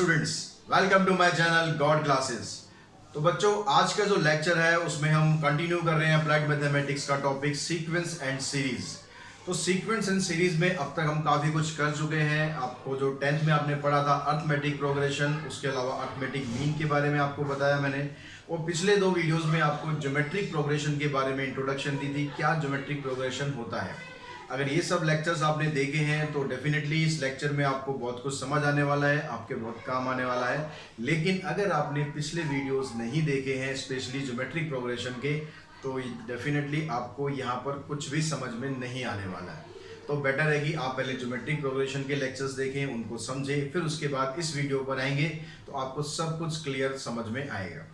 Students, welcome to my channel God Classes. तो बच्चों, आज का जो लेक्चर है उसमें हम कंटिन्यू कर रहे हैं अप्लाइड मैथमेटिक्स का टॉपिक सीक्वेंस एंड सीरीज। तो सीक्वेंस एंड सीरीज में अब तक हम काफ़ी कुछ कर चुके हैं। आपको जो 10th में आपने पढ़ा था अर्थमेटिक प्रोग्रेशन, उसके अलावा अर्थमेटिक मीन के बारे में आपको बताया मैंने, और पिछले दो वीडियोस में आपको ज्योमेट्रिक प्रोग्रेशन के बारे में इंट्रोडक्शन दी थी, क्या ज्योमेट्रिक प्रोग्रेशन होता है। अगर ये सब लेक्चर्स आपने देखे हैं तो डेफिनेटली इस लेक्चर में आपको बहुत कुछ समझ आने वाला है, आपके बहुत काम आने वाला है। लेकिन अगर आपने पिछले वीडियोस नहीं देखे हैं स्पेशली ज्योमेट्रिक प्रोग्रेशन के, तो डेफिनेटली आपको यहाँ पर कुछ भी समझ में नहीं आने वाला है। तो बेटर है कि आप पहले ज्योमेट्रिक प्रोग्रेशन के लेक्चर्स देखें, उनको समझें, फिर उसके बाद इस वीडियो पर आएंगे तो आपको सब कुछ क्लियर समझ में आएगा।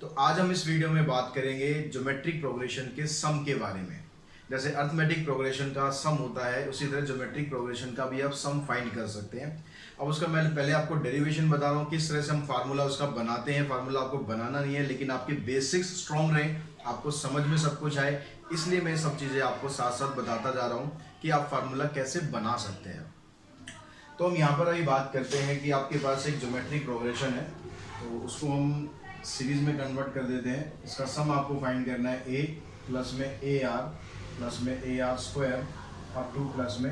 तो आज हम इस वीडियो में बात करेंगे ज्योमेट्रिक प्रोग्रेशन के सम के बारे में। जैसे अर्थमेटिक प्रोग्रेशन का सम होता है, उसी तरह ज्योमेट्रिक प्रोग्रेशन का भी आप सम फाइंड कर सकते हैं। अब उसका मैं पहले आपको डेरिवेशन बता रहा हूँ, किस तरह से हम फार्मूला उसका बनाते हैं। फार्मूला आपको बनाना नहीं है, लेकिन आपके बेसिक्स स्ट्रॉन्ग रहे, आपको समझ में सब कुछ आए, इसलिए मैं सब चीज़ें आपको साथ साथ बताता जा रहा हूँ कि आप फार्मूला कैसे बना सकते हैं। तो हम यहाँ पर अभी बात करते हैं कि आपके पास एक ज्योमेट्रिक प्रोग्रेशन है, तो उसको हम सीरीज में कन्वर्ट कर देते हैं। इसका सम आपको फाइंड करना है ए प्लस में ए आर प्लस में ए आर स्क्वायर और 2 प्लस में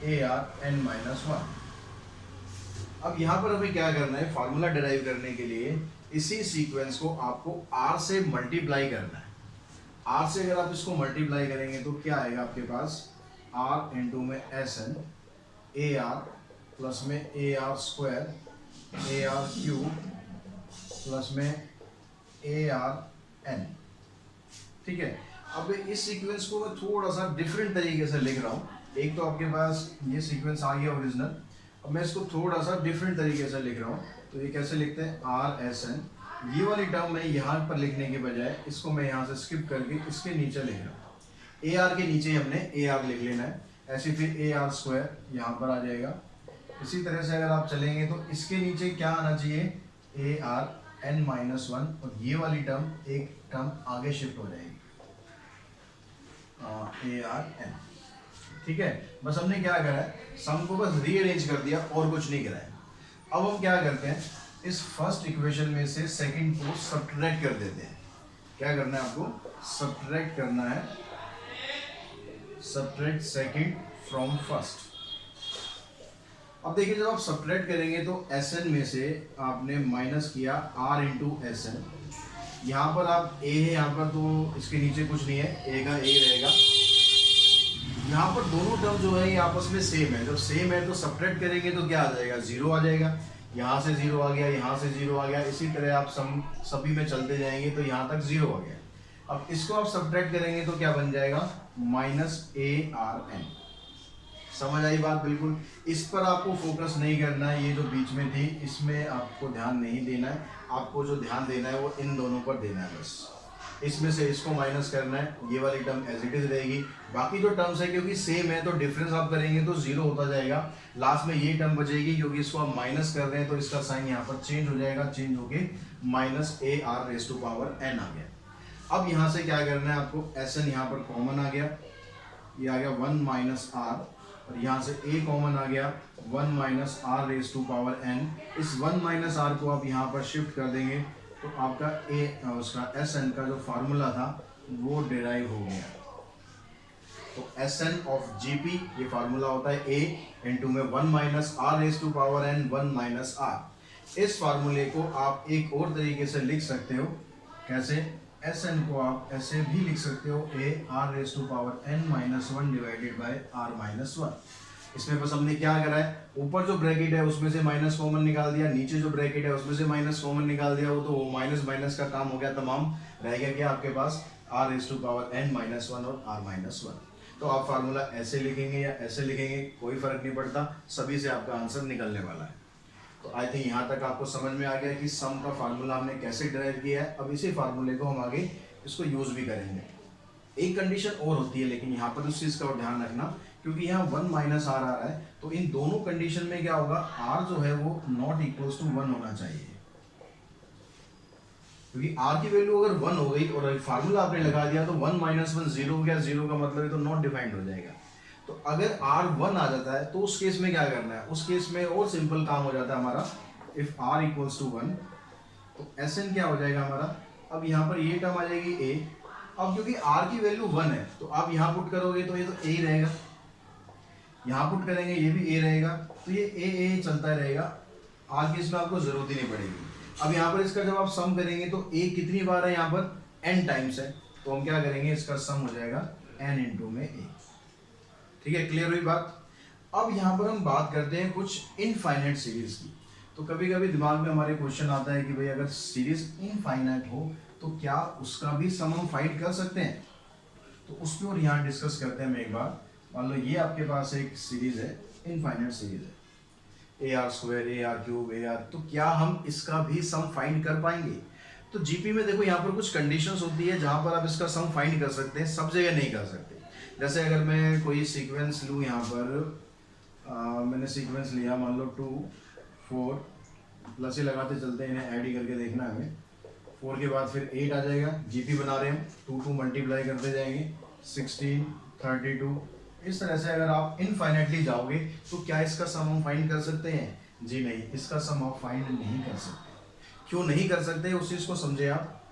ए आर एन माइनस 1। अब यहाँ पर हमें क्या करना है, फार्मूला डिराइव करने के लिए इसी सीक्वेंस को आपको आर से मल्टीप्लाई करना है। आर से अगर आप इसको मल्टीप्लाई करेंगे तो क्या आएगा आपके पास, आर इंटू में S N A R plus में A R square A R cube plus में ए आर एन। ठीक है। अब इस सीक्वेंस को मैं थोड़ा सा डिफरेंट तरीके से लिख रहा हूँ। एक तो आपके पास ये सीक्वेंस आ गया ओरिजिनल, अब मैं इसको थोड़ा सा डिफरेंट तरीके से लिख रहा हूँ। तो ये कैसे लिखते हैं, आर एस एन, ये वाली टर्म मैं यहाँ पर लिखने के बजाय इसको मैं यहाँ से स्किप करके इसके नीचे लिख रहा हूँ। ए आर के नीचे हमने ए आर लिख लेना है, ऐसे फिर ए आर स्क्वायर यहाँ पर आ जाएगा। इसी तरह से अगर आप चलेंगे तो इसके नीचे क्या आना चाहिए, ए आर एन माइनस 1, और ये वाली टर्म एक टर्म आगे शिफ्ट हो जाएगी, ए आर एन। ठीक है। बस हमने क्या करा है, सम को बस रीअरेंज कर दिया और कुछ नहीं करा है। अब हम क्या करते हैं, इस फर्स्ट इक्वेशन में से सेकंड को सब्ट्रैक्ट कर देते हैं। क्या करना है आपको, सब्ट्रैक्ट करना है, सब्ट्रैक्ट सेकंड फ्रॉम फर्स्ट। अब देखिए, जब आप सब्ट्रैक्ट करेंगे तो एस एन में से आपने माइनस किया आर इंटू एस एन। यहाँ पर आप ए है, यहाँ पर तो इसके नीचे कुछ नहीं है, ए का ए रहेगा। यहाँ पर दोनों टर्म जो है ये आपस में सेम है। जब सेम है तो सब्ट्रैक्ट करेंगे तो क्या आ जाएगा, जीरो आ जाएगा। यहाँ से जीरो आ गया, यहाँ से जीरो आ गया, इसी तरह आप सभी में चलते जाएंगे तो यहाँ तक जीरो आ गया। अब इसको आप सब्ट्रैक्ट करेंगे तो क्या बन जाएगा, माइनस ए आर एन। समझ आई बात बिल्कुल। इस पर आपको फोकस नहीं करना है, ये जो बीच में थी इसमें आपको ध्यान नहीं देना है। आपको जो ध्यान देना है वो इन दोनों पर देना है। बस इसमें से इसको माइनस करना है, ये वाली टर्म एज इट इज रहेगी। बाकी जो टर्म्स है क्योंकि सेम है तो डिफरेंस आप करेंगे तो जीरो होता जाएगा। लास्ट में ये टर्म बचेगी, क्योंकि इसको आप माइनस कर रहे हैं तो इसका साइन यहाँ पर चेंज हो जाएगा, चेंज होके minus A R raise to power N आ गया। अब यहाँ से क्या करना है आपको, एस एन यहाँ पर कॉमन आ गया, ये आ गया 1 माइनस आर, और यहाँ से a कॉमन आ गया 1 minus R raise to power n। इस 1 माइनस आर को आप यहाँ पर शिफ्ट कर देंगे तो आपका उसका एस एन का जो फार्मूला था वो डिराइव हो गया। तो S N of G P ये फार्मूला होता है a इंटू में 1 minus R raise to power n 1 minus R. इस फार्मूले को आप एक और तरीके से लिख सकते हो, कैसे, एस एन को आप ऐसे भी लिख सकते हो, A R raise to power N minus 1 divided by R minus 1। इसमें बस हमने क्या करा है, ऊपर जो ब्रैकेट है उसमें से माइनस कॉमन निकाल दिया, नीचे जो ब्रैकेट है उसमें से माइनस कॉमन निकाल दिया, वो तो वो माइनस माइनस का काम हो गया तमाम। रह गया क्या आपके पास, R raise to power N minus 1 और आर माइनस 1। तो आप फार्मूला ऐसे लिखेंगे या ऐसे लिखेंगे कोई फर्क नहीं पड़ता, सभी से आपका आंसर निकलने वाला है। तो आई थिंक यहाँ तक आपको समझ में आ गया कि सम का फार्मूला हमने कैसे डिराइव किया है। अब इसी फार्मूले को हम आगे इसको यूज भी करेंगे। एक कंडीशन और होती है, लेकिन यहाँ पर उस चीज़ का ध्यान रखना, क्योंकि यहाँ 1 माइनस आर आ रहा है तो इन दोनों कंडीशन में क्या होगा, आर जो है वो नॉट इक्वल्स टू 1 होना चाहिए। क्योंकि आर की वैल्यू अगर 1 हो गई और फार्मूला आपने लगा दिया तो 1 माइनस 1 जीरो हो गया, जीरो का मतलब है तो नॉट डिफाइंड हो जाएगा। तो अगर आर 1 आ जाता है तो उस केस में क्या करना है, उस केस में और सिंपल काम हो जाता है हमारा, इफ आर इक्वल्स टू 1, तो एस एन क्या हो जाएगा हमारा, अब यहाँ पर ये टर्म आ जाएगी ए। अब क्योंकि आर की वैल्यू 1 है तो आप यहाँ पुट करोगे तो ये तो ए ही रहेगा, यहाँ पुट करेंगे ये भी ए रहेगा, तो ये ए चलता रहेगा, आर की इसमें आपको जरूरत ही नहीं पड़ेगी। अब यहाँ पर इसका जब आप सम करेंगे तो ए कितनी बार है, यहाँ पर एन टाइम्स है, तो हम क्या करेंगे, इसका सम हो जाएगा एन इंटू में ए। ठीक है, क्लियर हुई बात। अब यहाँ पर हम बात करते हैं कुछ इनफाइनाइट सीरीज की। तो कभी कभी दिमाग में हमारे क्वेश्चन आता है कि भाई अगर सीरीज इनफाइनाइट हो तो क्या उसका भी सम हम फाइंड कर सकते हैं, तो उसको और यहाँ डिस्कस करते हैं हम एक बार। मान लो ये आपके पास एक सीरीज है, इनफाइनाइट सीरीज है, ए R square, A R cube, A R, तो क्या हम इसका भी सम फाइंड कर पाएंगे। तो जीपी में देखो यहाँ पर कुछ कंडीशंस होती है जहाँ पर आप इसका सम फाइंड कर सकते हैं, सब जगह नहीं कर सकते। जैसे अगर मैं कोई सीक्वेंस लूँ, यहाँ पर मैंने सीक्वेंस लिया, मान लो 2 4 प्लस ही लगाते चलते हैं, इन्हें ऐड ही करके देखना है हमें। 4 के बाद फिर 8 आ जाएगा, जीपी बना रहे हैं, 2 मल्टीप्लाई करते जाएंगे, 16 32। इस तरह से अगर आप इनफाइनाइटली जाओगे तो क्या इसका सम हम फाइंड कर सकते हैं? जी नहीं, इसका सम आप फाइंड नहीं कर सकते। क्यों नहीं कर सकते, उस चीज़ को समझे आप।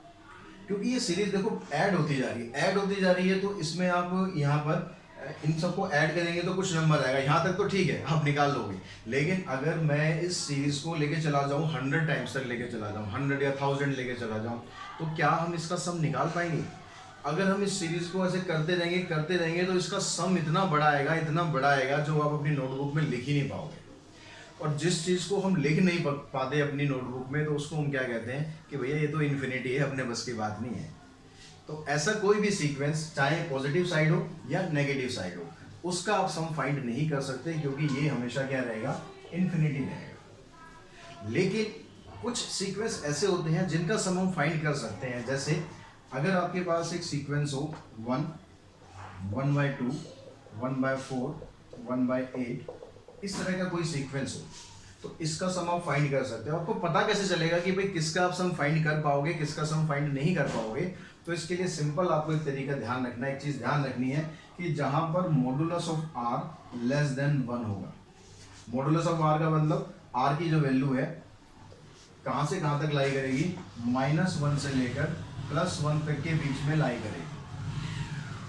क्योंकि ये सीरीज देखो ऐड होती जा रही है, ऐड होती जा रही है, तो इसमें आप यहाँ पर इन सबको ऐड करेंगे तो कुछ नंबर आएगा, यहाँ तक तो ठीक है आप निकाल लोगे। लेकिन अगर मैं इस सीरीज को लेके चला जाऊँ 100 टाइम्स तक लेके चला जाऊँ, 100 या 1000 लेके चला जाऊँ, तो क्या हम इसका सम निकाल पाएंगे? अगर हम इस सीरीज को ऐसे करते रहेंगे तो इसका सम इतना बड़ा आएगा जो आप अपनी नोटबुक में लिख ही नहीं पाओगे। और जिस चीज़ को हम लिख नहीं पाते अपनी नोटबुक में, तो उसको हम क्या कहते हैं कि भैया ये तो इन्फिनिटी है, अपने बस की बात नहीं है। तो ऐसा कोई भी सीक्वेंस, चाहे पॉजिटिव साइड हो या नेगेटिव साइड हो, उसका आप सम फाइंड नहीं कर सकते, क्योंकि ये हमेशा क्या रहेगा, इन्फिनिटी रहेगा। लेकिन कुछ सीक्वेंस ऐसे होते हैं जिनका सम हम फाइंड कर सकते हैं। जैसे अगर आपके पास एक सीक्वेंस हो 1 1/2 1/4 1/8, इस तरह का कोई सीक्वेंस हो, तो इसका सम आप फाइंड कर सकते हो। आपको पता कैसे चलेगा कि भाई किसका आप सम फाइंड कर पाओगे, किसका सम फाइंड नहीं कर पाओगे? तो इसके लिए सिंपल आपको एक तरीका ध्यान रखना है, एक चीज ध्यान रखनी है कि जहां पर modulus of R less than 1 होगा। मॉडुलस ऑफ आर का मतलब आर की जो वैल्यू है कहां से कहां तक लाई करेगी, -1 से लेकर +1 तक के बीच में लाई करेगी।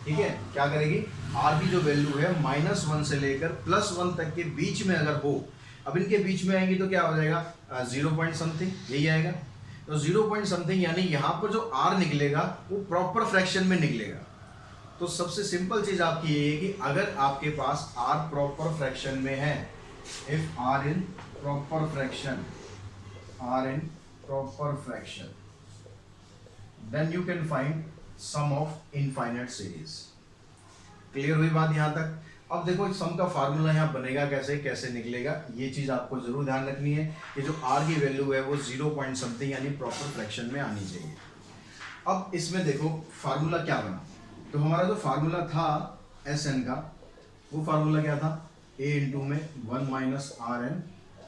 ठीक है, क्या करेगी, आर की जो वैल्यू है -1 से लेकर +1 तक के बीच में अगर हो, अब इनके बीच में आएंगी तो क्या हो जाएगा, 0 पॉइंट समथिंग, यही आएगा। तो 0 पॉइंट समथिंग यानी यहाँ पर जो आर निकलेगा वो प्रॉपर फ्रैक्शन में निकलेगा। तो सबसे सिंपल चीज आपकी ये है कि अगर आपके पास आर प्रॉपर फ्रैक्शन में है, if R improper fraction, then you can find sum of infinite series. Clear हुई बात यहाँ तक? अब देखो इस सम का फार्मूला यहाँ बनेगा कैसे, कैसे निकलेगा, ये चीज आपको जरूर ध्यान रखनी है कि जो आर की वैल्यू है वो 0 पॉइंट समथिंग यानी प्रॉपर फ्रैक्शन में आनी चाहिए। अब इसमें देखो फार्मूला क्या बना, तो हमारा जो फार्मूला था एस एन का, वो फार्मूला क्या था, ए इंटू में 1 माइनस आर एन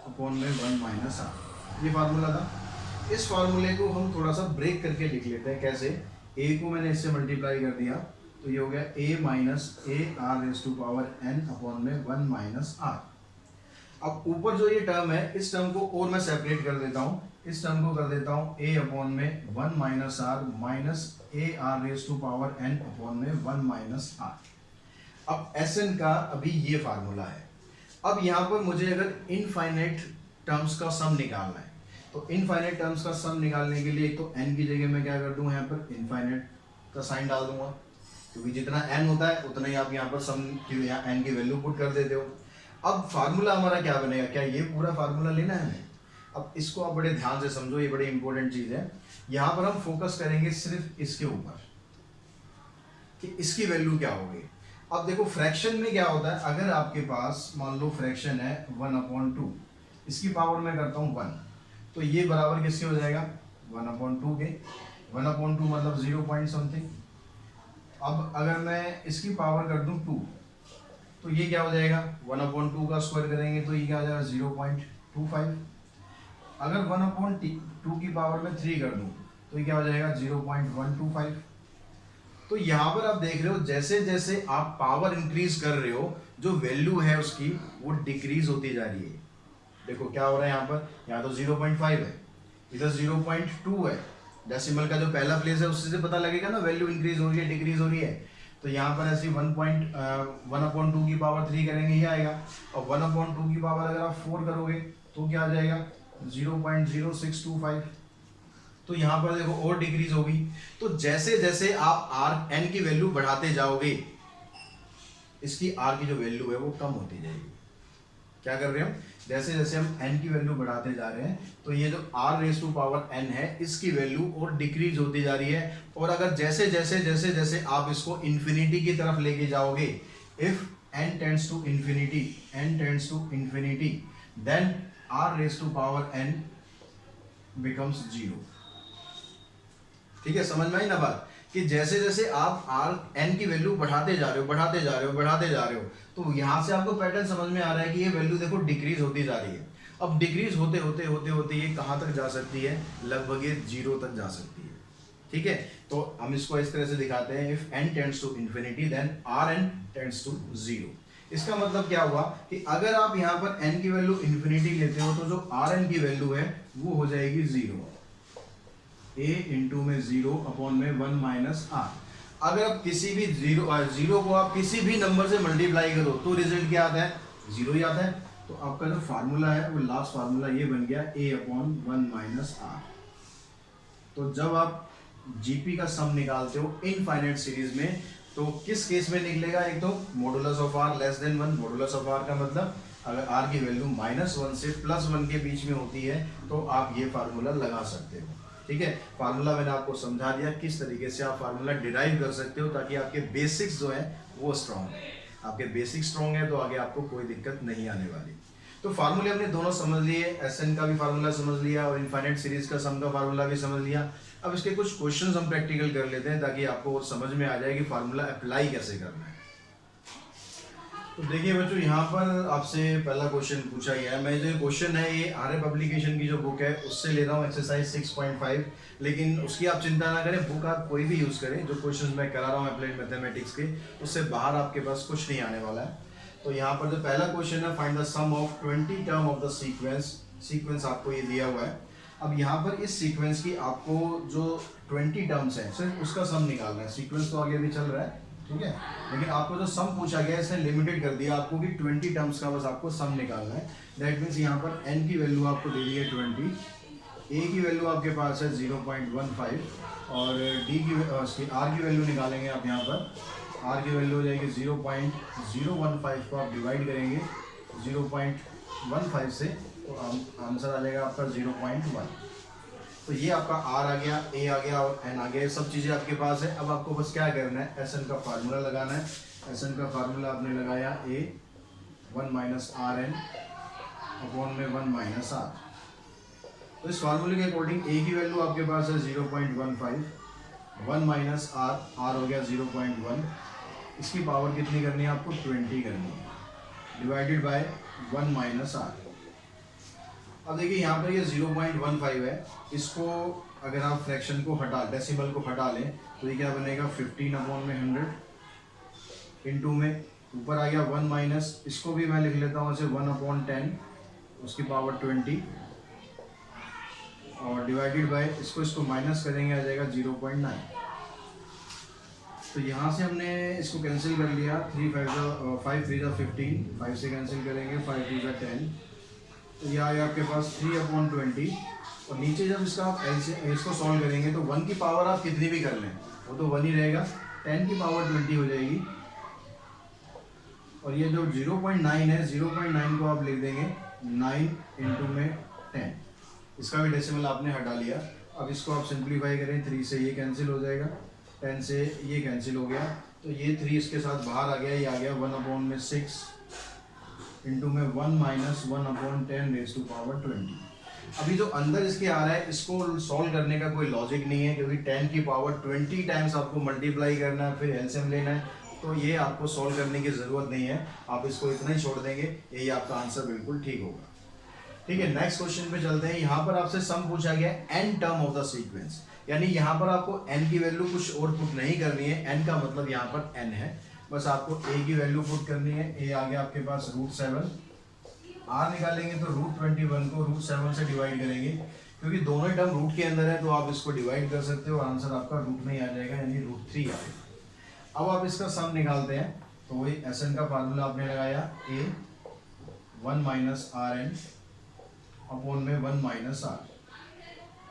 अपॉन में 1 माइनस आर, ये फार्मूला था। इस फार्मूले को हम थोड़ा सा ब्रेक करके लिख लेते हैं। कैसे, ए को मैंने इससे मल्टीप्लाई कर दिया तो ये हो गया a minus A R raise to power n upon में 1 माइनस आर। अब ऊपर जो ये टर्म है, इस टर्म को और मैं सेपरेट कर देता हूँ, इस टर्म को कर देता हूँ a अपॉन में 1 minus R minus A R raise to power n upon में 1 माइनस आर। अब Sn का अभी ये फार्मूला है। अब यहाँ पर मुझे अगर इनफाइनाइट टर्म्स का सम निकालना है, तो इनफाइनाइट टर्म्स का सम निकालने के लिए एक तो n की जगह मैं क्या कर दूँ, यहाँ पर इनफाइनाइट का साइन डाल दूंगा, क्योंकि जितना n होता है उतना ही आप यहाँ पर सम की n की वैल्यू पुट कर देते हो। अब फार्मूला हमारा क्या बनेगा, क्या ये पूरा फार्मूला लेना है हमें? अब इसको आप बड़े ध्यान से समझो, ये बड़ी इंपॉर्टेंट चीज है। यहाँ पर हम फोकस करेंगे सिर्फ इसके ऊपर कि इसकी वैल्यू क्या होगी। अब देखो फ्रैक्शन में क्या होता है, अगर आपके पास मान लो फ्रैक्शन है 1/2, इसकी पावर में करता हूँ 1, तो ये बराबर किसके हो जाएगा, 1/2 के। 1/2 मतलब 0 पॉइंट समथिंग। अब अगर मैं इसकी पावर कर दूं 2, तो ये क्या हो जाएगा, 1/2 का स्क्वायर करेंगे तो ये क्या हो जाएगा, 0.25। अगर 1/2 की पावर में 3 कर दूं तो ये क्या हो जाएगा, 0.125। तो यहाँ पर आप देख रहे हो जैसे जैसे आप पावर इंक्रीज कर रहे हो, जो वैल्यू है उसकी वो डिक्रीज होती जा रही है। देखो क्या हो रहा है यहाँ तो 0.5 है, इधर 0.2 है। डेसिमल का जो पहला प्लेस है उससे पता लगेगा ना वैल्यू इंक्रीज हो रही है डिक्रीज हो रही है। तो यहाँ पर ऐसे 1.1/2 की पावर 3 करेंगे ये आएगा, और 1/2 की पावर अगर आप 4 करोगे तो क्या आ जाएगा 0.0625। तो यहाँ पर देखो और डिक्रीज होगी। तो जैसे जैसे आप आर एन की वैल्यू बढ़ाते जाओगे, इसकी आर की जो वैल्यू है वो कम होती जाएगी। क्या कर रहे हैं हम, जैसे जैसे हम n की वैल्यू बढ़ाते जा रहे हैं तो ये जो r⁻n है इसकी वैल्यू और डिक्रीज होती जा रही है। और अगर जैसे जैसे जैसे जैसे आप इसको इंफिनिटी की तरफ लेके जाओगे, if n tends to infinity then r⁻n becomes 0। ठीक है, समझ में आई ना बात, कि जैसे जैसे आप n की वैल्यू बढ़ाते जा रहे हो तो यहां से आपको पैटर्न समझ में आ रहा है कि ये वैल्यू देखो डिक्रीज होती जा रही है। अब डिक्रीज होते होते होते होते ये कहां तक जा सकती है, लगभग ये 0 तक जा सकती है। ठीक है, तो हम इसको इस तरह से दिखाते हैं, if n tends to infinity then rn tends to 0। इसका मतलब क्या हुआ कि अगर आप यहाँ पर n की वैल्यू इंफिनिटी लेते हो तो जो rn की वैल्यू है वो हो जाएगी 0, a इंटू में 0 अपॉन में 1 माइनस r। अगर आप किसी भी जीरो को आप किसी भी नंबर से मल्टीप्लाई करो तो रिजल्ट क्या आता है, 0 ही आता है। तो आपका जो फार्मूला है वो लास्ट फार्मूला ये बन गया a/1 माइनस r। तो जब आप जीपी का सम निकालते हो इनफाइनाइट सीरीज में तो किस केस में निकलेगा, एक तो modulus of r less than 1। Modulus of r का मतलब अगर r की वैल्यू -1 से +1 के बीच में होती है तो आप ये फार्मूला लगा सकते हो। ठीक है, फार्मूला मैंने आपको समझा दिया किस तरीके से आप फार्मूला डिराइव कर सकते हो ताकि आपके बेसिक्स जो है वो स्ट्रॉन्ग है। आपके बेसिक स्ट्रॉन्ग है तो आगे आपको कोई दिक्कत नहीं आने वाली। तो फार्मूले हमने दोनों समझ लिए, एसएन का भी फार्मूला समझ लिया और इनफाइनाइट सीरीज का सम का फार्मूला भी समझ लिया। अब इसके कुछ क्वेश्चंस हम प्रैक्टिकल कर लेते हैं ताकि आपको समझ में आ जाए कि फार्मूला अप्लाई कैसे करना है। तो देखिए बच्चों, यहाँ पर आपसे पहला क्वेश्चन पूछा गया है। मैं जो क्वेश्चन है ये आर्य पब्लिकेशन की जो बुक है उससे ले रहा हूँ, एक्सरसाइज 6.5। लेकिन उसकी आप चिंता ना करें, बुक आप कोई भी यूज़ करें। जो क्वेश्चन मैं करा रहा हूँ अप्लाइड मैथमेटिक्स के, उससे बाहर आपके पास कुछ नहीं आने वाला है। तो यहाँ पर जो पहला क्वेश्चन है, find the sum of 20 term of the sequence आपको ये दिया हुआ है। अब यहाँ पर इस सीक्वेंस की आपको जो 20 टर्म्स हैं सिर्फ उसका सम निकालना है। सीक्वेंस तो आगे भी चल रहा है, ठीक है, लेकिन आपको जो सम पूछा गया है इसने लिमिटेड कर दिया आपको कि 20 टर्म्स का बस आपको सम निकालना है। दैट मीन्स यहाँ पर n की वैल्यू आपको दे दी है 20, a की वैल्यू आपके पास है 0.15 और r की वैल्यू निकालेंगे आप। यहाँ पर r की वैल्यू हो जाएगी 0.015 को आप डिवाइड करेंगे 0.15 से तो आंसर आ जाएगा आपका 0.1। तो ये आपका r आ गया, a आ गया और n आ गया, ये सब चीज़ें आपके पास है। अब आपको बस क्या करना है, Sn का फार्मूला लगाना है। Sn का फार्मूला आपने लगाया a 1 माइनस rn अपॉन में 1 माइनस r। तो इस फार्मूले के अकॉर्डिंग a की वैल्यू आपके पास है 0.15, 1 माइनस r हो गया 0.1। इसकी पावर कितनी करनी है आपको, 20 करनी है, डिवाइडेड बाय 1 माइनस r। अब देखिए यहाँ पर ये 0.15 है, इसको अगर आप फ्रैक्शन को हटा, डेसिमल को हटा लें तो ये क्या बनेगा 15 अपॉन में 100 इंटू में ऊपर आ गया 1 माइनस, इसको भी मैं लिख लेता हूँ ऐसे 1/10 उसकी पावर 20 और डिवाइडेड बाय इसको माइनस करेंगे आ जाएगा 0.9। तो यहाँ से हमने इसको कैंसिल कर लिया, 5 3 15, 5 से कैंसिल करेंगे 5 2 10, तो ये आएगा आपके पास 3/20 और नीचे जब इसका आप इसको सॉल्व करेंगे तो 1 की पावर आप कितनी भी कर लें वो तो 1 ही रहेगा, 10 की पावर 20 हो जाएगी। और ये जो 0.9 है, 0.9 को आप लिख देंगे 9 इंटू में 10, इसका भी डेसिमल आपने हटा लिया। अब इसको आप सिंप्लीफाई करें, 3 से ये कैंसिल हो जाएगा, 10 से ये कैंसिल हो गया, तो ये 3 इसके साथ बाहर आ गया, ये आ गया 1/6 इंटू में 1 माइनस 1/10 रेज़ टू पावर 20। अभी जो अंदर इसके आ रहा है इसको सॉल्व करने का कोई लॉजिक नहीं है क्योंकि 10 की पावर 20 टाइम्स आपको मल्टीप्लाई करना है, फिर एलसीएम लेना है, तो ये आपको सॉल्व करने की ज़रूरत नहीं है। आप इसको इतना ही छोड़ देंगे, यही आपका आंसर बिल्कुल ठीक होगा। ठीक है, नेक्स्ट क्वेश्चन पे चलते हैं। यहाँ पर आपसे सम पूछा गया n term of the sequence, यानी यहाँ पर आपको n की वैल्यू कुछ और पुट नहीं करनी है। n का मतलब यहाँ पर n है, बस आपको a की वैल्यू पुट करनी है। a आ गया आपके पास √7 आर निकालेंगे तो √21 को √7 से डिवाइड करेंगे, क्योंकि दोनों ही टर्म रूट के अंदर है तो आप इसको डिवाइड कर सकते हो, आंसर आपका रूट में ही आ जाएगा, यानी √3 आ जाएगा। अब आप इसका सम निकालते हैं, तो वही SN का फार्मूला आपने लगाया, A 1 माइनस RN अपॉन में 1 माइनस R।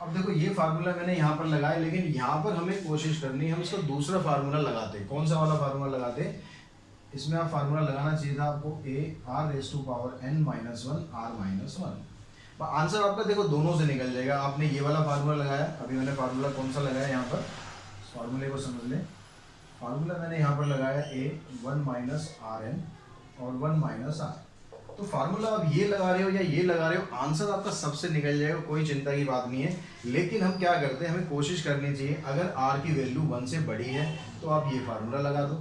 अब देखो ये फार्मूला मैंने यहाँ पर लगाया, लेकिन यहाँ पर हमें कोशिश करनी है हम इसका दूसरा फार्मूला लगाते हैं। कौन सा वाला फार्मूला लगाते हैं? इसमें आप फार्मूला लगाना चाहिए था आपको A R⁻n minus 1 R minus 1। Answer आपका देखो दोनों से निकल जाएगा। आपने ये वाला फार्मूला लगाया, अभी मैंने फार्मूला कौन सा लगाया यहाँ पर, फार्मूले को समझ लें। फार्मूला मैंने यहाँ पर लगाया A 1 माइनस RN और 1 माइनस R। तो फार्मूला आप ये लगा रहे हो या ये लगा रहे हो, आंसर आपका सबसे निकल जाएगा, कोई चिंता की बात नहीं है। लेकिन हम क्या करते हैं, हमें कोशिश करनी चाहिए, अगर R की वैल्यू 1 से बड़ी है तो आप ये फार्मूला लगा दो,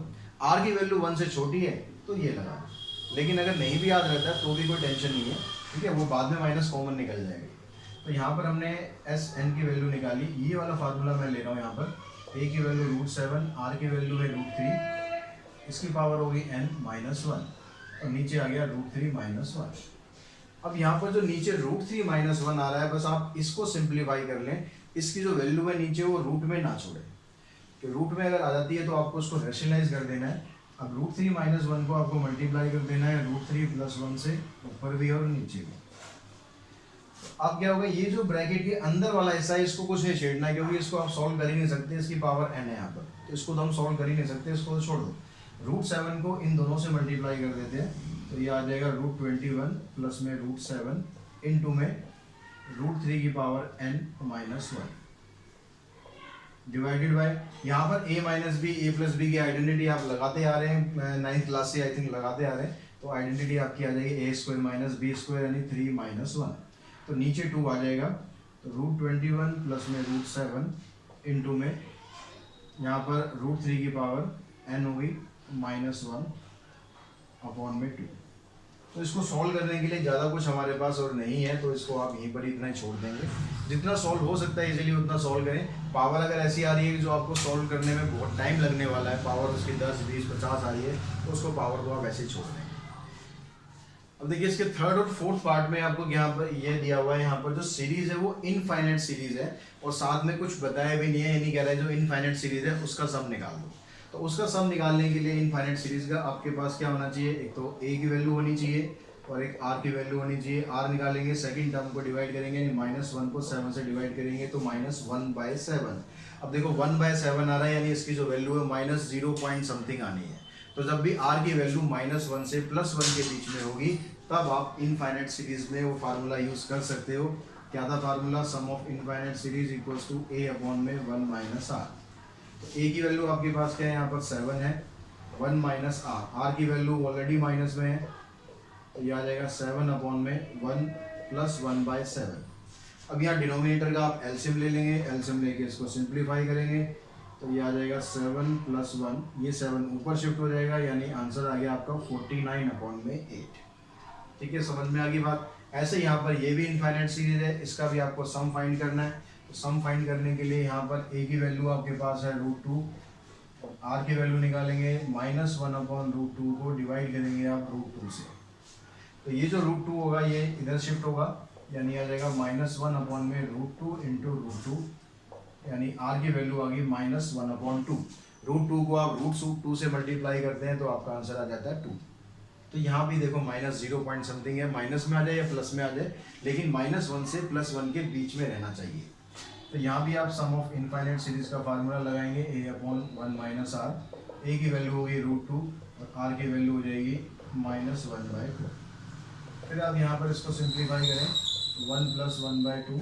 R की वैल्यू 1 से छोटी है तो ये लगा दो। लेकिन अगर नहीं भी याद रहता है तो भी कोई टेंशन नहीं है, ठीक है, वो बाद में माइनस कॉमन निकल जाएगी। तो यहाँ पर हमने SN की वैल्यू निकाली, ये वाला फार्मूला मैं ले रहा हूँ यहाँ पर। A की वैल्यू √7, R की वैल्यू है √3, इसकी पावर होगी n माइनस 1 और नीचे आ गया √3 माइनस 1। अब यहाँ पर जो नीचे √3 माइनस 1 आ रहा है, बस आप इसको सिंप्लीफाई कर लें, इसकी जो वैल्यू है नीचे वो रूट में ना छोड़े, कि रूट में अगर आ जाती है तो आपको उसको रेशनलाइज कर देना है। अब √3 माइनस 1 को आपको मल्टीप्लाई कर देना है √3 प्लस 1 से, ऊपर भी और नीचे भी। अब क्या होगा, ये जो ब्रैकेट के अंदर वाला हिस्सा है इसको कुछ नहीं छेड़ना है, क्योंकि इसको आप सॉल्व कर ही नहीं सकते, इसकी पावर n है यहाँ पर, तो इसको तो हम सॉल्व कर ही नहीं सकते, इसको तो छोड़ दो। √7 को इन दोनों से मल्टीप्लाई कर देते हैं, तो ये आ जाएगा √21 प्लस में √7 इंटू में √3 की power n minus 1 divided by, यहाँ पर a minus B a plus B की आइडेंटिटी आप लगाते आ रहे हैं, 9th क्लास से आई थिंक लगाते आ रहे हैं, तो आइडेंटिटी आपकी आ जाएगी a² माइनस b² यानी 3 माइनस 1, तो नीचे 2 आ जाएगा, तो √21 प्लस में √7 इंटू में यहाँ पर √3 की पावर n होगी माइनस 1 अपॉन में 2। तो इसको सॉल्व करने के लिए ज़्यादा कुछ हमारे पास और नहीं है, तो इसको आप यहीं पर इतना ही छोड़ देंगे, जितना सॉल्व हो सकता है इजीली उतना सॉल्व करें। पावर अगर ऐसी आ रही है कि जो आपको सॉल्व करने में बहुत टाइम लगने वाला है, पावर उसकी 10, 20, 50 आ रही है, तो उसको पावर को आप ऐसे ही छोड़ देंगे। अब देखिए इसके थर्ड और फोर्थ पार्ट में आपको यहाँ पर ये दिया हुआ है, यहाँ पर जो सीरीज है वो इनफाइनाइट सीरीज है, और साथ में कुछ बताया भी नहीं है, ये नहीं कह रहा है जो इनफाइनाइट सीरीज है उसका सम निकाल दो। तो उसका सम निकालने के लिए इनफाइनाइट सीरीज का आपके पास क्या होना चाहिए, एक तो a की वैल्यू होनी चाहिए और एक r की वैल्यू होनी चाहिए। r निकालेंगे, सेकंड टर्म को डिवाइड करेंगे, यानी -1 को 7 से डिवाइड करेंगे तो -1/7। अब देखो 1/7 आ रहा है, यानी इसकी जो वैल्यू है -0 पॉइंट समथिंग आनी है। तो जब भी r की वैल्यू -1 से +1 के बीच में होगी तब आप इनफाइनाइट सीरीज में वो फार्मूला यूज कर सकते हो। क्या था formula, sum of infinite series equals to a upon में 1 माइनस r। तो a की वैल्यू आपके पास क्या है, यहाँ पर 7 है, 1 माइनस r, r की वैल्यू ऑलरेडी माइनस में है, तो ये आ जाएगा 7 अपॉन में 1 प्लस 1/7। अब यहाँ डिनोमिनेटर का आप एलसीएम ले लेंगे, एलसीएम लेके इसको सिंप्लीफाई करेंगे, तो ये आ जाएगा 7 प्लस 1, ये 7 ऊपर शिफ्ट हो जाएगा, यानी आंसर आ गया आपका 49 अपॉन में 8। ठीक है, समझ में आ गई बात। ऐसे यहाँ पर ये भी इनफाइनाइट सीरीज है, इसका भी आपको सम फाइंड करना है। तो सम फाइंड करने के लिए यहाँ पर a की वैल्यू आपके पास है √2, r की वैल्यू निकालेंगे, -1 अपॉन √2 को डिवाइड करेंगे आप √2 से, तो ये जो √2 होगा ये इधर शिफ्ट होगा, यानी आ जाएगा -1 अपॉन में √2 इंटू √2, यानी r की वैल्यू आ गई -1 अपॉन 2। √2 को आप √2 से मल्टीप्लाई करते हैं तो आपका आंसर आ जाता है 2। तो यहाँ भी देखो -0 पॉइंट समथिंग है, माइनस में आ जाए या प्लस में आ जाए, लेकिन -1 से +1 के बीच में रहना चाहिए। तो यहाँ भी आप सम ऑफ इनफाइनाइट सीरीज का फार्मूला लगाएंगे, a upon 1 minus r, a की वैल्यू होगी √2 और r की वैल्यू हो जाएगी -1/2। फिर आप यहाँ पर इसको सिंप्लीफाई करें, 1 प्लस 1/2,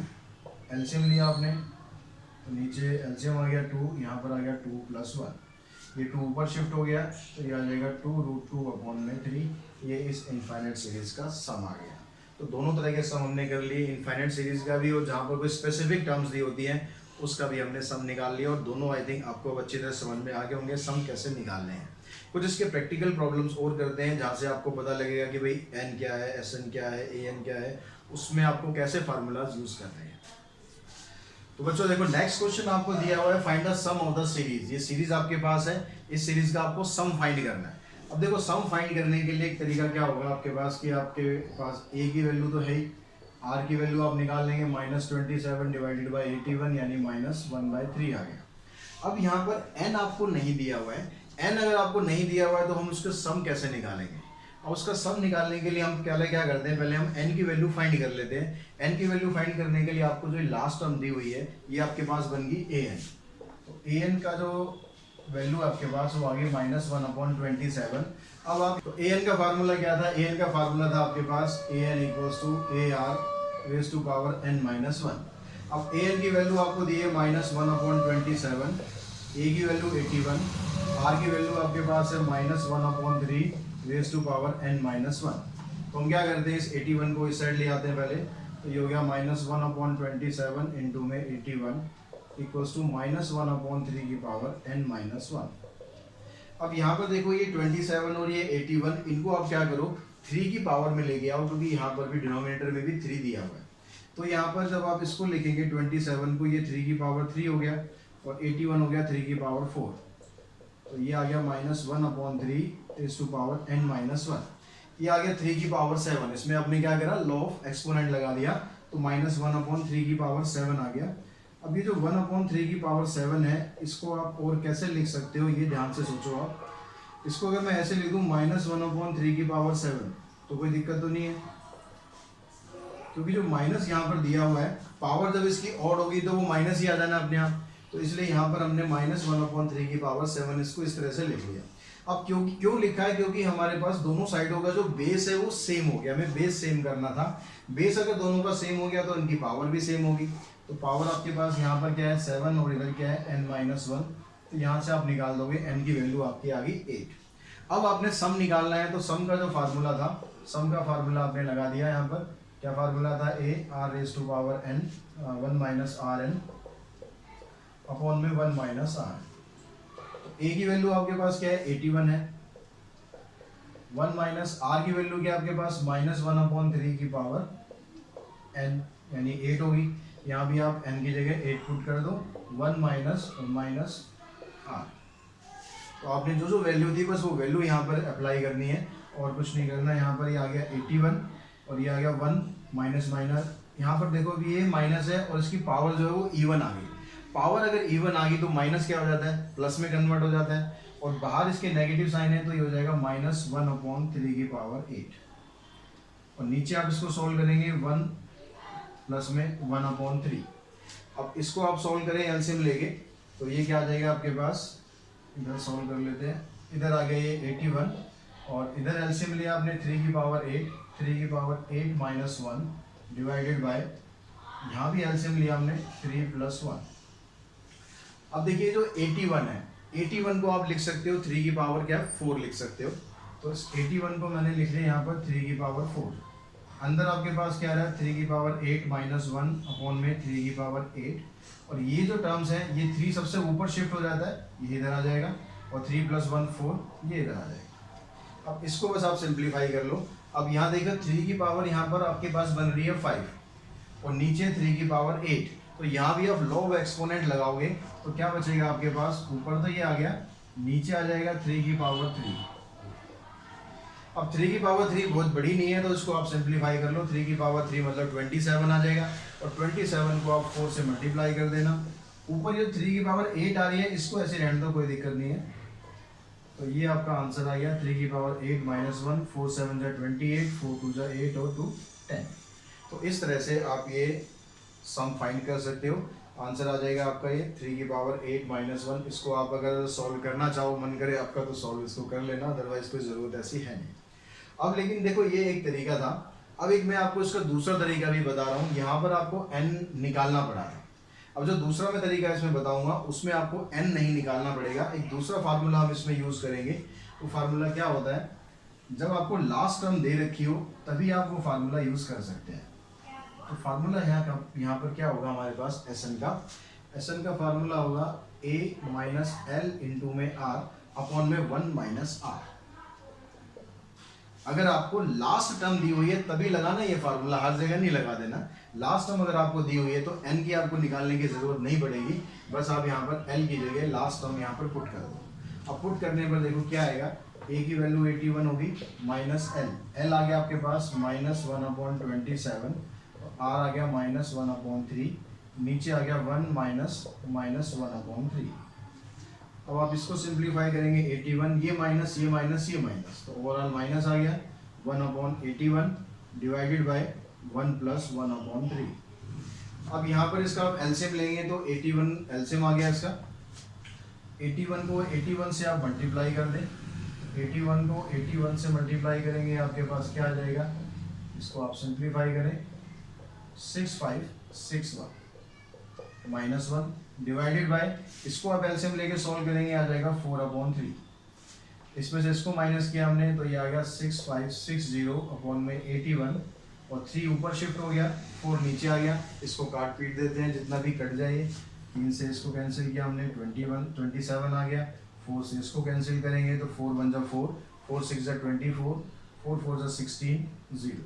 एलसीएम लिया आपने, तो नीचे एलसीएम आ गया 2, यहाँ पर आ गया 2 प्लस 1, ये 2 ऊपर शिफ्ट हो गया, तो ये आ जाएगा 2√2 अपॉन में 3। ये इस इनफाइनाइट सीरीज का सम आ गया। तो दोनों तरह के सम हमने कर लिए, इनफाइनाइट सीरीज का भी और जहाँ पर कोई स्पेसिफिक टर्म्स दी होती हैं उसका भी हमने सम निकाल लिया, और दोनों आई थिंक आपको अच्छी तरह समझ में आ गए होंगे सम कैसे निकालने हैं। कुछ इसके प्रैक्टिकल प्रॉब्लम्स और करते हैं जहाँ से आपको पता लगेगा कि भाई n क्या है, SN क्या है, AN क्या है, उसमें आपको कैसे फार्मूलाज यूज करने हैं। तो बच्चों देखो नेक्स्ट क्वेश्चन आपको दिया हुआ है, find the sum of the series. ये सीरीज आपके पास है, इस सीरीज का आपको सम फाइंड करना है। अब देखो सम फाइंड करने के लिए एक तरीका क्या होगा आपके पास कि आपके पास ए की वैल्यू तो है ही, आर की वैल्यू आप निकाल लेंगे -27 डिवाइडेड बाई 81 यानी -1/3 आ गया। अब यहाँ पर n आपको नहीं दिया हुआ है, n अगर आपको नहीं दिया हुआ है तो हम उसका सम कैसे निकालेंगे। और उसका सम निकालने के लिए हम क्या करते हैं, पहले हम n की वैल्यू फाइंड कर लेते हैं। n की वैल्यू फाइंड करने के लिए आपको जो लास्ट टर्म दी हुई है ये आपके पास बन गई an। तो an का जो वैल्यू आपके पास वो आ गई -1/27। अब आप तो an का फार्मूला क्या था, an का फार्मूला था आपके पास an = AR raise to power n-1। अब an की वैल्यू आपको दी है -1/27, a की वैल्यू 81, r की वैल्यू आपके पास है -1/3 रेज़ टू पावर n-1। तो हम क्या करते हैं, इस 81 को इस साइड ले आते हैं पहले, तो ये हो गया -1/27 इंटू में 81 इक्वल्स टू -1/3 की पावर n-1। अब यहाँ पर देखो ये 27 और ये 81, इनको आप क्या करो 3 की पावर में लेके आओ, क्योंकि यहाँ पर भी डिनोमिनेटर में भी 3 दिया हुआ है। तो यहाँ पर जब आप इसको लिखेंगे 27 को, ये 3 की पावर 3 हो गया और 81 हो गया 3 की पावर 4, तो ये आ गया -1/3 रेज़ टू पावर n-1। ये आ गया 3 की पावर 7, इसमें आपने क्या करा लॉ ऑफ एक्सपोनेंट लगा दिया, तो -1/3 की पावर 7 आ गया। अब ये जो 1/3 की पावर 7 है, इसको आप और कैसे लिख सकते हो ये ध्यान से सोचो आप। इसको अगर मैं ऐसे लिख दूँ -1/3 की पावर 7 तो कोई दिक्कत तो नहीं है, क्योंकि जो माइनस यहाँ पर दिया हुआ है, पावर जब इसकी ऑड होगी तो वो माइनस ही आ जाना अपने आप। तो इसलिए यहाँ पर हमने -1/3 की पावर 7 इसको इस तरह से लिख लिया। अब क्यों लिखा है, क्योंकि हमारे पास दोनों साइडों का जो बेस है वो सेम हो गया, हमें बेस सेम करना था। बेस अगर दोनों का सेम हो गया तो इनकी पावर भी सेम होगी। तो पावर आपके पास यहाँ पर क्या है 7 और इधर क्या है n-1। तो यहाँ से आप निकाल दोगे n की वैल्यू आपकी आ गई 8। अब आपने सम निकालना है, तो सम का जो फार्मूला था, सम का फार्मूला आपने लगा दिया। यहाँ पर क्या फार्मूला था, a r raise to power n 1 - rn upon में 1 - r। तो a की वैल्यू आपके पास क्या है 81 है, 1 - r की वैल्यू क्या आपके पास -1/3 की पावर n यानी 8 होगी। यहाँ भी आप n की जगह 8 पुट कर दो, 1 - r। तो आपने जो वैल्यू थी बस वो वैल्यू यहाँ पर अप्लाई करनी है और कुछ नहीं करना। यहाँ पर ये आ गया 81 और ये आ गया 1 माइनस माइनस। यहाँ पर देखो अभी ये माइनस है और इसकी पावर जो है वो इवन आ गई। पावर अगर इवन आ गई तो माइनस क्या हो जाता है, प्लस में कन्वर्ट हो जाता है। और बाहर इसके नेगेटिव साइन है तो ये हो जाएगा -1/3 की पावर 8। और नीचे आप इसको सोल्व करेंगे 1 प्लस में 1/3। अब इसको आप सोल्व करें एलसीएम लेके, तो ये क्या आ जाएगा आपके पास, इधर सोल्व कर लेते हैं। इधर आ गया ये 81 और इधर एलसीएम लिया आपने 3 की पावर 8, 3 की पावर 8 माइनस 1 डिवाइडेड बाय, यहाँ भी एलसीएम लिया हमने 3 + 1। अब देखिए जो 81 है, 81 को आप लिख सकते हो 3 की पावर क्या 4 लिख सकते हो। तो इस 81 को मैंने लिख लिया यहाँ पर 3 की पावर 4। अंदर आपके पास क्या रहा है 3 की पावर 8 माइनस 1 अपॉन में 3 की पावर 8। और ये जो टर्म्स हैं ये 3 सबसे ऊपर शिफ्ट हो जाता है, ये इधर आ जाएगा और 3 + 1 4 ये इधर आ जाएगा। अब इसको बस आप सिंप्लीफाई कर लो। अब यहाँ देखो 3 की पावर यहाँ पर आपके पास बन रही है 5 और नीचे 3 की पावर 8। तो यहाँ भी आप लॉ ऑफ एक्सपोनेंट लगाओगे तो क्या बचेगा आपके पास, ऊपर तो ये आ गया, नीचे आ जाएगा 3 की पावर 3। अब 3 की पावर 3 बहुत बड़ी नहीं है तो इसको आप सिंप्लीफाई कर लो। 3 की पावर 3 मतलब 27 आ जाएगा और 27 को आप 4 से मल्टीप्लाई कर देना। ऊपर जो 3 की पावर 8 आ रही है इसको ऐसे रहने दो, कोई दिक्कत नहीं है। तो ये आपका आंसर आ गया 3 की पावर 8 माइनस 1, 4 7 जा 28, 4 2 जा 8 और 2 10। तो इस तरह से आप ये सम फाइंड कर सकते हो। आंसर आ जाएगा आपका ये 3 की पावर 8 माइनस 1। इसको आप अगर सॉल्व करना चाहो, मन करे आपका तो सॉल्व इसको कर लेना, अदरवाइज कोई ज़रूरत ऐसी है नहीं। अब लेकिन देखो ये एक तरीका था, अब एक मैं आपको इसका दूसरा तरीका भी बता रहा हूँ। यहाँ पर आपको n निकालना पड़ा है। अब जो दूसरा मैं तरीका इसमें बताऊंगा उसमें आपको n नहीं निकालना पड़ेगा, एक दूसरा फार्मूला हम इसमें यूज़ करेंगे। वो फार्मूला क्या होता है, जब आपको लास्ट टर्म दे रखी हो तभी आप वो फार्मूला यूज़ कर सकते हैं। तो फार्मूला यहाँ पर क्या होगा हमारे पास Sn का फार्मूला होगा a माइनस एल इंटू में r अपॉन में 1 - r। अगर आपको लास्ट टर्म दी हुई है तभी लगाना ये फार्मूला, हर जगह नहीं लगा देना। लास्ट टर्म अगर आपको दी हुई है तो n की आपको निकालने की जरूरत नहीं पड़ेगी, बस आप यहाँ पर l की जगह लास्ट टर्म यहाँ पर पुट कर दो। अब पुट करने पर देखो क्या आएगा, ए की वैल्यू 81 होगी माइनस एल, एल आ गया आपके पास -1/27, आर आ गया -1/3, नीचे आ गया 1 -1/3। अब आप इसको सिंप्लीफाई करेंगे 81, ये माइनस ये माइनस ये माइनस, तो ओवरऑल माइनस आ गया 1/81 डिवाइडेड बाय 1 + 1/3। अब यहाँ पर इसका आप एलसीएम लेंगे तो 81 एलसीएम आ गया इसका, 81 को 81 से आप मल्टीप्लाई कर दें, 81 को 81 से मल्टीप्लाई करेंगे आपके पास क्या आ जाएगा, इसको आप सिंप्लीफाई करें 6561 -1 डिवाइडेड बाय, इसको आप एलसीएम लेके सॉल्व करेंगे आ जाएगा 4/3, इसमें से इसको माइनस किया हमने तो ये आ गया 6560/81 और 3 ऊपर शिफ्ट हो गया, 4 नीचे आ गया, इसको काट पीट देते हैं जितना भी कट जाए, 3 से इसको कैंसिल किया हमने 27 आ गया, 4 से इसको कैंसिल करेंगे तो 4 × 1 = 4, 4 × 6 = 24, 4 × 4 = 16, 0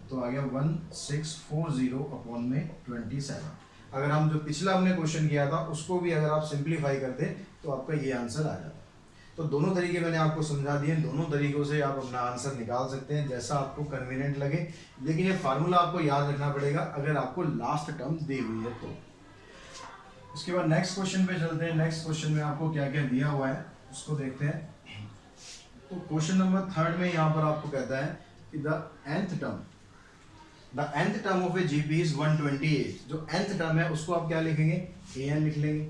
तो आ गया 1640/27। अगर हम जो पिछला हमने क्वेश्चन किया था उसको भी अगर आप सिंप्लीफाई करते तो आपका ये आंसर आ जाता। तो दोनों तरीके मैंने आपको समझा दिए, दोनों तरीकों से आप अपना आंसर निकाल सकते हैं जैसा आपको कन्वीनियंट लगे, लेकिन ये फार्मूला आपको याद रखना पड़ेगा अगर आपको लास्ट टर्म दी हुई है तो। उसके बाद नेक्स्ट क्वेश्चन पे चलते हैं। नेक्स्ट क्वेश्चन में आपको क्या क्या दिया हुआ है उसको देखते हैं। तो क्वेश्चन नंबर 3 में यहाँ पर आपको कहता है कि the nth term of a GP is 128। जो nth टर्म है उसको आप क्या लिखेंगे, an लिख लेंगे,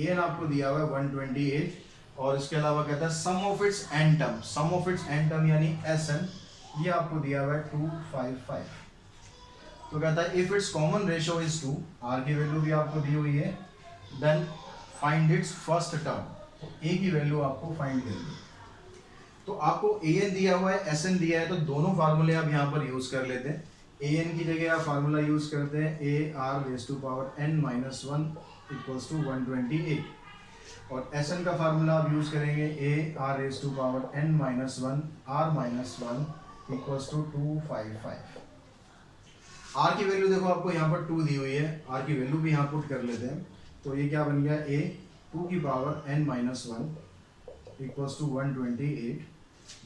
an आपको दिया हुआ है 128 और इसके अलावा कहता है sum of its n term, sum of its n term यानी Sn, ये आपको दिया हुआ है 255। तो कहता है if it's common ratio is 2, r की वैल्यू भी आपको दी हुई है, then find its first term, a की वैल्यू आपको फाइंड करनी है। तो आपको an दिया हुआ है, Sn दिया है, तो दोनों फार्मूले आप यहाँ पर यूज कर लेते हैं। an की जगह आप फार्मूला यूज करते हैं ar⁻n - 1 = 128 और Sn का फार्मूला आप यूज करेंगे ar⁻n - 1 r - 1 = 255। r की वैल्यू देखो आपको यहाँ पर 2 दी हुई है, r की वैल्यू भी यहाँ पुट कर लेते हैं, तो ये क्या बन गया a⁻n - 1 = 128।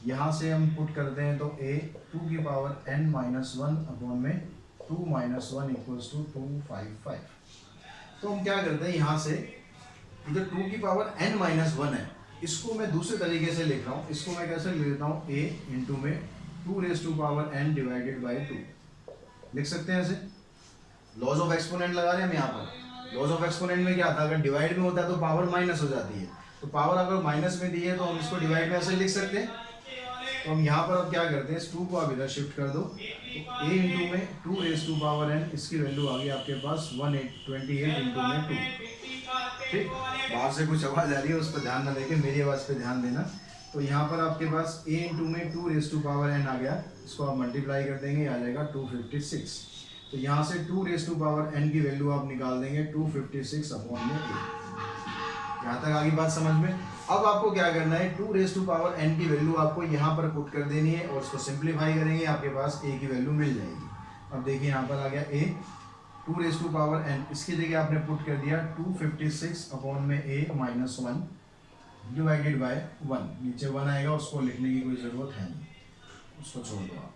यहाँ से हम पुट करते हैं तो a⁻n - 1 में 2 - 1 = 255। तो हम क्या करते हैं, यहाँ से इधर 2n - 1 है, इसको मैं दूसरे तरीके से लिख रहा हूँ। इसको मैं कैसे लिख लेता हूँ, a इंटू में 2n डिवाइडेड बाई 2 लिख सकते हैं ऐसे। लॉज ऑफ एक्सपोनेंट लगा रहे हैं हम यहाँ पर। लॉज ऑफ एक्सपोनेंट में क्या था, अगर डिवाइड में होता है तो पावर माइनस हो जाती है, तो पावर अगर माइनस में दी है तो हम इसको डिवाइड में ऐसे लिख सकते हैं। तो हम यहाँ पर अब क्या करते हैं, इस 2 को आप इधर शिफ्ट कर दो, तो a इंटू में 2n, इसकी वैल्यू आ गई आपके पास 128 इंटू में 2। ठीक, बाहर से कुछ आवाज़ आ रही है उस पर ध्यान ना देके मेरी आवाज़ पे ध्यान देना। तो यहाँ पर आपके पास a इंटू में 2n आ गया, इसको आप मल्टीप्लाई कर देंगे, आ जाएगा 256। तो यहाँ से 2n की वैल्यू आप निकाल देंगे 256/a। यहाँ तक आगे बात समझ में। अब आपको क्या करना है, 2n की वैल्यू आपको यहाँ पर पुट कर देनी है और इसको सिंप्लीफाई करेंगे, आपके पास a की वैल्यू मिल जाएगी। अब देखिए यहाँ पर आ गया a 2n, इसकी जगह आपने पुट कर दिया 256/a-1 डिवाइडेड बाय 1। नीचे 1 आएगा, उसको लिखने की कोई ज़रूरत है नहीं, उसको छोड़ दो आप।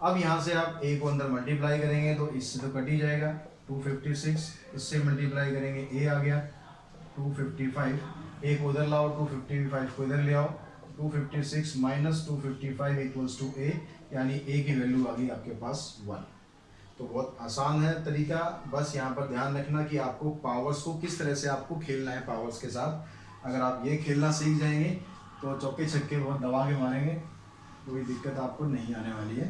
अब यहाँ से आप a को अंदर मल्टीप्लाई करेंगे तो इससे तो कट ही जाएगा, 256 इससे मल्टीप्लाई करेंगे a आ गया 255, a को उधर लाओ, 255 को इधर ले आओ, 256 - 255 = a, यानी a की वैल्यू आ गई आपके पास 1। तो बहुत आसान है तरीका, बस यहाँ पर ध्यान रखना कि आपको पावर्स को किस तरह से आपको खेलना है पावर्स के साथ। अगर आप ये खेलना सीख जाएंगे तो चौके छक्के बहुत दबा के मारेंगे, कोई दिक्कत आपको नहीं आने वाली है।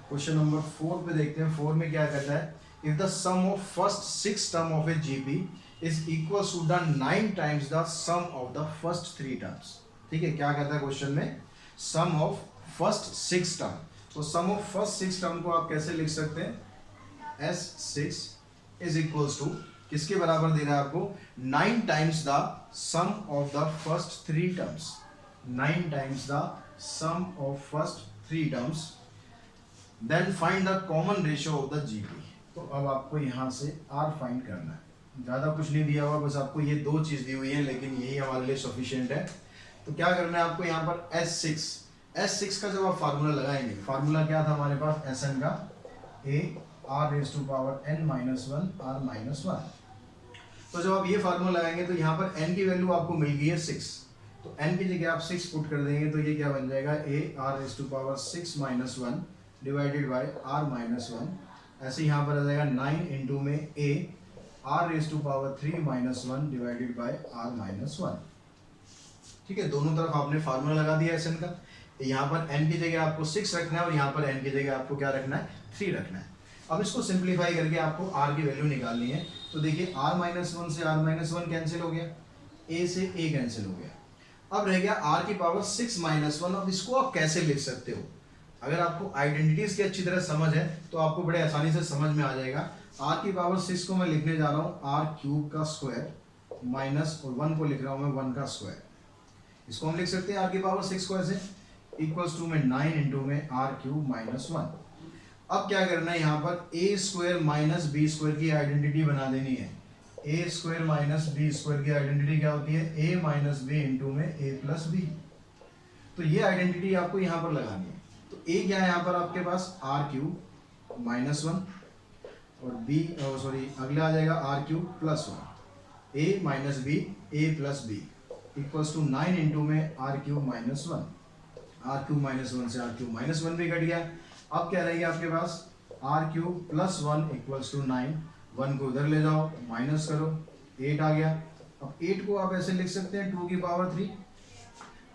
क्वेश्चन नंबर 4 पे देखते हैं। 4 में क्या कहता है, if the sum of first 6 term of a GP is equal to the 9 times the sum of the first 3 terms. ठीक है, क्या कहता है क्वेश्चन में, सम ऑफ फर्स्ट 6 टर्म। तो सम ऑफ फर्स्ट 6 टर्म को आप कैसे लिख सकते हैं, S6 इज इक्वल्स टू किसके बराबर दे रहा है आपको, 9 times the sum of the first 3 terms, 9 times the sum of first 3 terms, then find the common ratio of the GP. तो अब आपको यहाँ से R फाइंड करना है, ज़्यादा कुछ नहीं दिया हुआ, बस आपको ये 2 चीज़ दी हुई है, लेकिन यही हमारे लिए सफिशिएंट है। तो तो क्या करना है आपको यहाँ पर S6 का जब आप फार्मूला लगाएंगे, फार्मूला क्या था हमारे पास Sn का, a r⁻n−1 r-1। तो जब आप ये फार्मूला लगाएंगे तो यहाँ पर n की वैल्यू आपको मिल गई है 6, तो n की जगह आप 6 पुट कर देंगे तो ये क्या बन जाएगा, a r⁻6−1 divided by r-1। ऐसे यहाँ पर आ जाएगा 9 इंटू में a r⁻3−1 divided by r-1। ठीक है, दोनों तरफ आपने फार्मूला लगा दिया Sn का। यहाँ पर n की जगह आपको 6 रखना है और यहाँ पर n की जगह आपको क्या रखना है, 3 रखना है। अब इसको सिंप्लीफाई करके आपको r की वैल्यू निकालनी है। तो देखिए r-1 से r-1 कैंसिल हो गया, a से a कैंसिल हो गया। अब रह गया r की पावर 6-1। अब इसको आप कैसे लिख सकते हो, अगर आपको आइडेंटिटीज की अच्छी तरह समझ है तो आपको बड़े आसानी से समझ में आ जाएगा। r की पावर 6 को मैं लिखने जा रहा हूँ r³ का स्क्वायर माइनस, और 1 को लिख रहा हूँ मैं 1 का स्क्वायर। इसको हम लिख सकते हैं r की पावर 6 को ऐसे, इक्वल्स टू में 9 इंटू में r³-1। अब क्या करना है, यहाँ पर a square minus B square की आइडेंटिटी बना देनी है। a square minus B square की आइडेंटिटी क्या होती है, a माइनस बी इंटू में a प्लस बी। तो ये आइडेंटिटी आपको यहाँ पर लगानी है। तो a क्या है यहाँ पर आपके पास, r³-1 और b सॉरी अगला आ जाएगा r³+1, a minus B a plus B equals to 9 into में r³-1। r³ -1 से r³ -1 भी कट गया। अब क्या रहेगा आपके पास, r³+1 इक्वल्स टू 9। 1 को उधर ले जाओ, माइनस करो, 8 आ गया। अब 8 को आप ऐसे लिख सकते हैं 2 की पावर 3।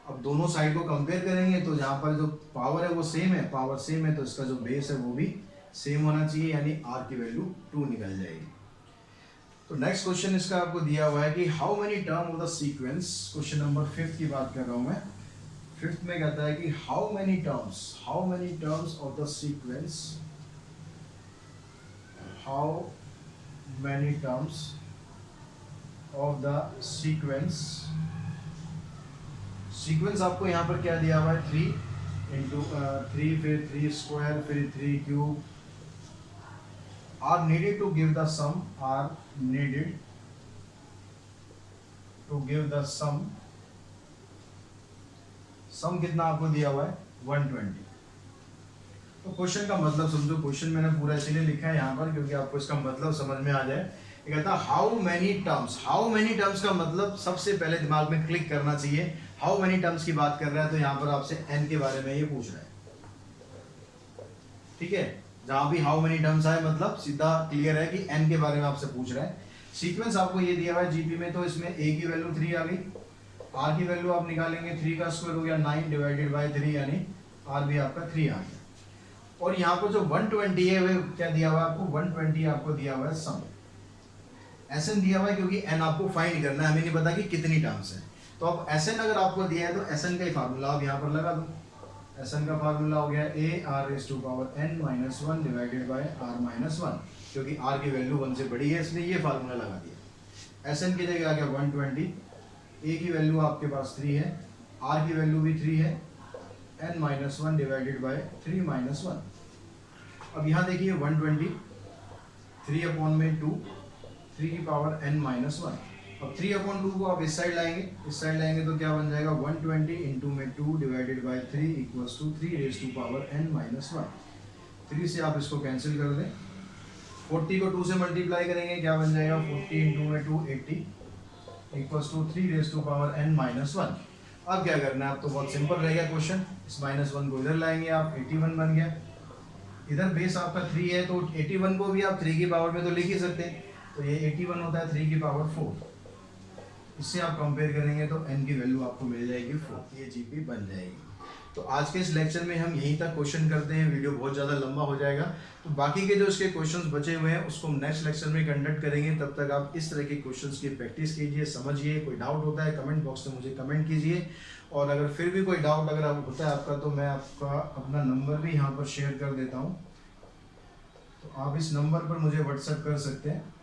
अब दोनों साइड को कंपेयर करेंगे तो जहाँ पर जो पावर है वो सेम है, पावर सेम है तो इसका जो बेस है वो भी सेम होना चाहिए, यानी r की वैल्यू 2 निकल जाएगी। तो नेक्स्ट क्वेश्चन इसका आपको दिया हुआ है कि how many term of the sequence, question number 5 की बात कर रहा हूँ मैं। 5th में कहता है कि how many terms of the sequence, how many terms of the sequence आपको यहाँ पर क्या दिया हुआ है, 3 इंटू 3 फिर 3 स्क्वायर फिर 3³ are needed to give the sum, sum कितना आपको दिया हुआ है, 120। तो क्वेश्चन का मतलब समझो, क्वेश्चन मैंने पूरा इसीलिए लिखा है यहाँ पर क्योंकि आपको इसका मतलब समझ में आ जाए। ये कहता है हाउ मेनी टर्म्स का मतलब सबसे पहले दिमाग में क्लिक करना चाहिए। हाउ मेनी टर्म्स की बात कर रहा है तो यहाँ पर आपसे n के बारे में ये पूछ रहा है। ठीक है, जहां भी हाउ मेनी टर्म्स आए मतलब सीधा क्लियर है कि n के बारे में आपसे पूछ रहा है। सीक्वेंस आपको ये दिया हुआ है जीपी में, तो इसमें a की वैल्यू 3 आ गई, r की वैल्यू आप निकालेंगे, 3 का स्क्वायर हो गया 9 डिवाइडेड बाय 3, यानी r भी आपका 3 आ गया। और यहाँ पर जो 120 है वो क्या दिया हुआ है आपको, 120 आपको दिया हुआ है सम। Sn दिया हुआ है क्योंकि n आपको फाइंड करना है, हमें नहीं पता कि कितनी टर्म्स है। तो अब Sn अगर आपको दिया है तो Sn का ही फार्मूला आप यहाँ पर लगा दो। Sn का फार्मूला हो गया a r⁻n−1 divided by r-1, क्योंकि r की वैल्यू 1 से बड़ी है इसलिए ये फार्मूला लगा दिया। Sn की जगह आ गया 120, a की वैल्यू आपके पास 3 है, r की वैल्यू भी 3 है, n-1 डिवाइडेड बाय 3-1। अब यहाँ देखिए 120, 3/2, 3 की पावर n-1। अब 3/2 को आप इस साइड लाएंगे तो क्या बन जाएगा, 120 इंटू में 2 divided by 3 equals to 3n-1। 3 से आप इसको कैंसिल कर दें, 40 को 2 से मल्टीप्लाई करेंगे, क्या बन जाएगा, 40 इंटू में 2 80 इक्वल्स टू 3n-1। अब क्या करना है, आप तो बहुत सिंपल रहेगा क्वेश्चन, इस -1 को इधर लाएंगे आप, 81 बन गया। इधर बेस आपका 3 है तो 81 को भी आप 3 की पावर में तो लिख ही सकते हैं, तो ये 81 होता है 3 की पावर 4। इससे आप कंपेयर करेंगे तो n की वैल्यू आपको मिल जाएगी 4, ये जीपी बन जाएगी। तो आज के इस लेक्चर में हम यहीं तक क्वेश्चन करते हैं, वीडियो बहुत ज़्यादा लंबा हो जाएगा। तो बाकी के जो इसके क्वेश्चंस बचे हुए हैं उसको हम नेक्स्ट लेक्चर में कंडक्ट करेंगे। तब तक आप इस तरह के क्वेश्चंस की प्रैक्टिस कीजिए, समझिए। कोई डाउट होता है कमेंट बॉक्स में मुझे कमेंट कीजिए, और अगर फिर भी कोई डाउट अगर होता है आपका तो मैं आपका अपना नंबर भी यहाँ पर शेयर कर देता हूँ, तो आप इस नंबर पर मुझे व्हाट्सएप कर सकते हैं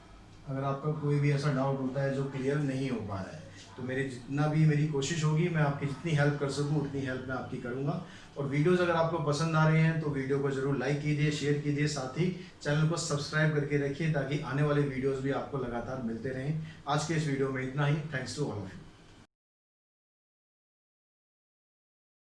अगर आपका कोई भी ऐसा डाउट होता है जो क्लियर नहीं हो पा रहा है। तो मेरी कोशिश होगी, मैं आपकी जितनी हेल्प कर सकूं उतनी हेल्प मैं आपकी करूंगा। और वीडियोस अगर आपको पसंद आ रहे हैं तो वीडियो को जरूर लाइक कीजिए, शेयर कीजिए, साथ ही चैनल को सब्सक्राइब करके रखिए ताकि आने वाले वीडियोस भी आपको लगातार मिलते रहें। आज के इस वीडियो में इतना ही। Thanks to all of you.